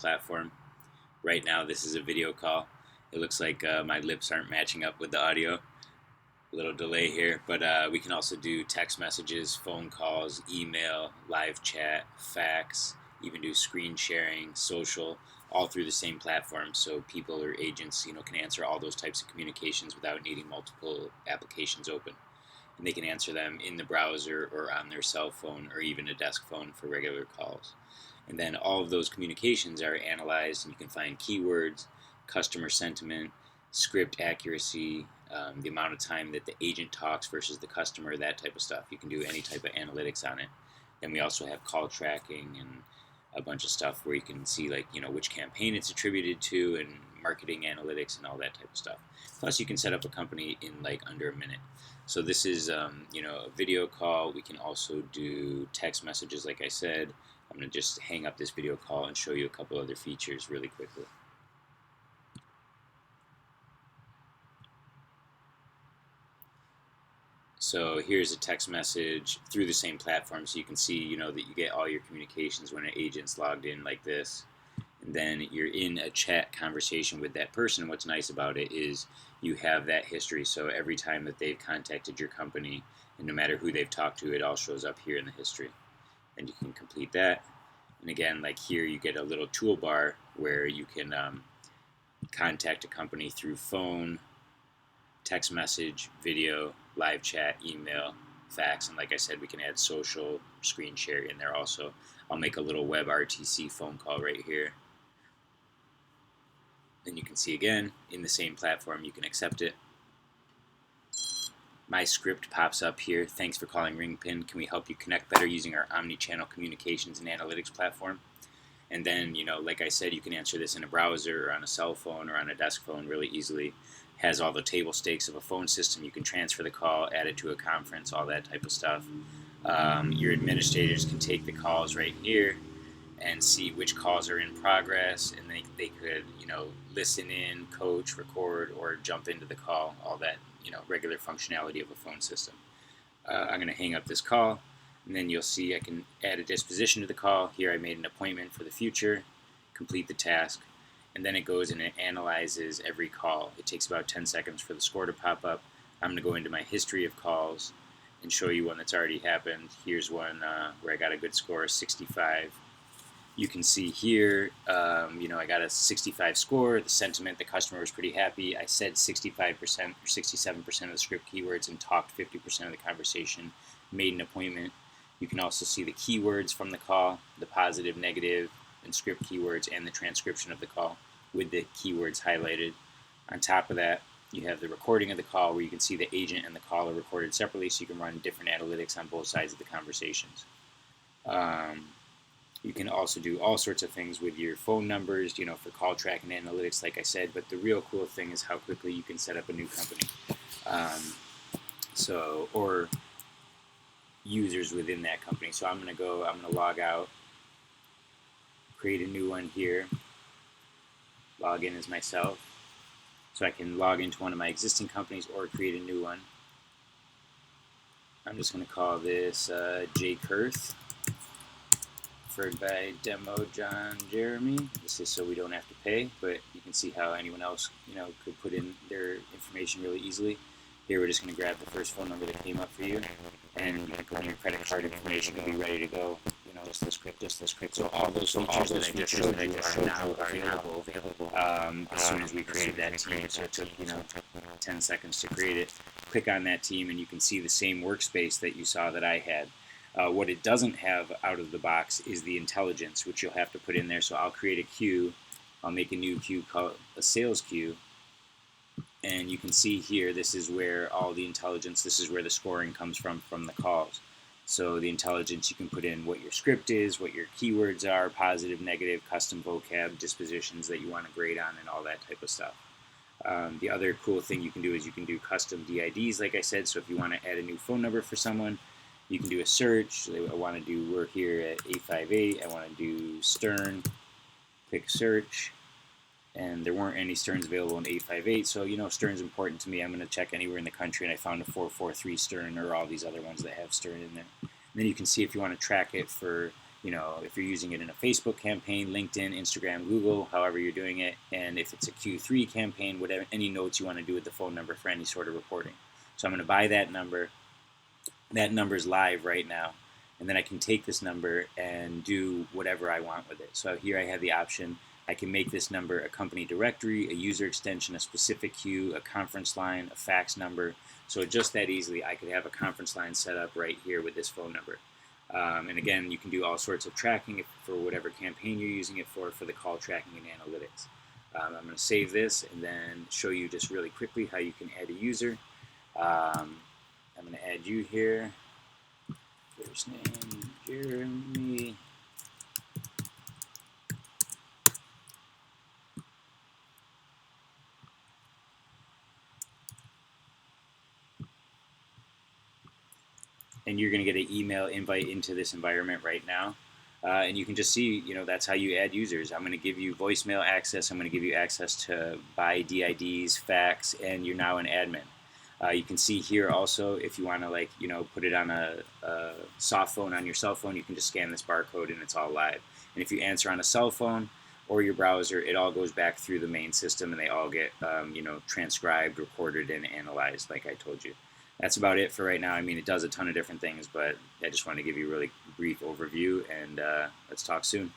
platform. Right now this is a video call. It looks like my lips aren't matching up with the audio. A little delay here, but we can also do text messages, phone calls, email, live chat, fax, even do screen sharing, social, all through the same platform, so people or agents can answer all those types of communications without needing multiple applications open. And they can answer them in the browser or on their cell phone or even a desk phone for regular calls. And then all of those communications are analyzed, and you can find keywords, customer sentiment, script accuracy, the amount of time that the agent talks versus the customer, that type of stuff. You can do any type of analytics on it. Then we also have call tracking and a bunch of stuff where you can see which campaign it's attributed to, and marketing analytics and all that type of stuff. Plus you can set up a company in under a minute. So this is a video call. We can also do text messages, like I said. I'm going to just hang up this video call and show you a couple other features really quickly. So here's a text message through the same platform, so you can see that you get all your communications when an agent's logged in like this. And then you're in a chat conversation with that person. What's nice about it is you have that history, so every time that they've contacted your company, and no matter who they've talked to, it all shows up here in the history. And you can complete that. And again, like here, you get a little toolbar where you can contact a company through phone, text message, video, live chat, email, fax, and like I said, we can add social, screen share in there also. I'll make a little web RTC phone call right here. Then you can see again, in the same platform, you can accept it. My script pops up here. Thanks for calling Ringpin. Can we help you connect better using our omni-channel communications and analytics platform? And then, like I said, you can answer this in a browser or on a cell phone or on a desk phone really easily. Has all the table stakes of a phone system. You can transfer the call, add it to a conference, all that type of stuff. Your administrators can take the calls right here and see which calls are in progress, and they could listen in, coach, record, or jump into the call, all that regular functionality of a phone system. I'm going to hang up this call, and then you'll see I can add a disposition to the call. Here I made an appointment for the future, complete the task, and then it goes and it analyzes every call. It takes about 10 seconds for the score to pop up. I'm going to go into my history of calls and show you one that's already happened. Here's one where I got a good score of 65. You can see here, I got a 65 score. The sentiment, the customer was pretty happy. I said 65% or 67% of the script keywords and talked 50% of the conversation, made an appointment. You can also see the keywords from the call, the positive, negative, and script keywords, and the transcription of the call with the keywords highlighted. On top of that, you have the recording of the call where you can see the agent and the caller recorded separately, so you can run different analytics on both sides of the conversations. You can also do all sorts of things with your phone numbers, for call tracking analytics, like I said, but the real cool thing is how quickly you can set up a new company. Or users within that company. So I'm going to log out, create a new one here, log in as myself. So I can log into one of my existing companies or create a new one. I'm just going to call this jkdemo by Demo John Jeremy. This is so we don't have to pay, but you can see how anyone else could put in their information really easily. Here we're just going to grab the first phone number that came up for you, and you can put in your credit card information and be ready to go. Just the script. So all those features that I just showed you are now available as soon as we created that team. So it took 10 seconds to create it. Click on that team and you can see the same workspace that you saw that I had. What it doesn't have out of the box is the intelligence, which you'll have to put in there. So I'll create a queue. I'll make a new queue called a sales queue. And you can see here, this is where all the intelligence, this is where the scoring comes from the calls. So the intelligence, you can put in what your script is, what your keywords are, positive, negative, custom vocab, dispositions that you want to grade on, and all that type of stuff. The other cool thing you can do is you can do custom DIDs, like I said. So if you want to add a new phone number for someone, you can do a search. I want to do, we're here at 858. I want to do Stern. Click search. And there weren't any Sterns available in 858. So, Stern's important to me. I'm going to check anywhere in the country, and I found a 443 Stern or all these other ones that have Stern in there. And then you can see if you want to track it for, if you're using it in a Facebook campaign, LinkedIn, Instagram, Google, however you're doing it, and if it's a Q3 campaign, whatever, any notes you want to do with the phone number for any sort of reporting. So I'm going to buy that number. That number's live right now, and then I can take this number and do whatever I want with it. So here I have the option. I can make this number a company directory, a user extension, a specific queue, a conference line, a fax number. So just that easily, I could have a conference line set up right here with this phone number. And again, you can do all sorts of tracking for whatever campaign you're using it for the call tracking and analytics. I'm going to save this and then show you just really quickly how you can add a user. I'm going to add you here. First name, Jeremy. And you're going to get an email invite into this environment right now. And you can just see, that's how you add users. I'm going to give you voicemail access. I'm going to give you access to buy DIDs, fax, and you're now an admin. You can see here also if you want to put it on a soft phone on your cell phone, you can just scan this barcode and it's all live. And if you answer on a cell phone or your browser, it all goes back through the main system and they all get transcribed, recorded, and analyzed like I told you. That's about it for right now. I mean, it does a ton of different things, but I just wanted to give you a really brief overview, and let's talk soon.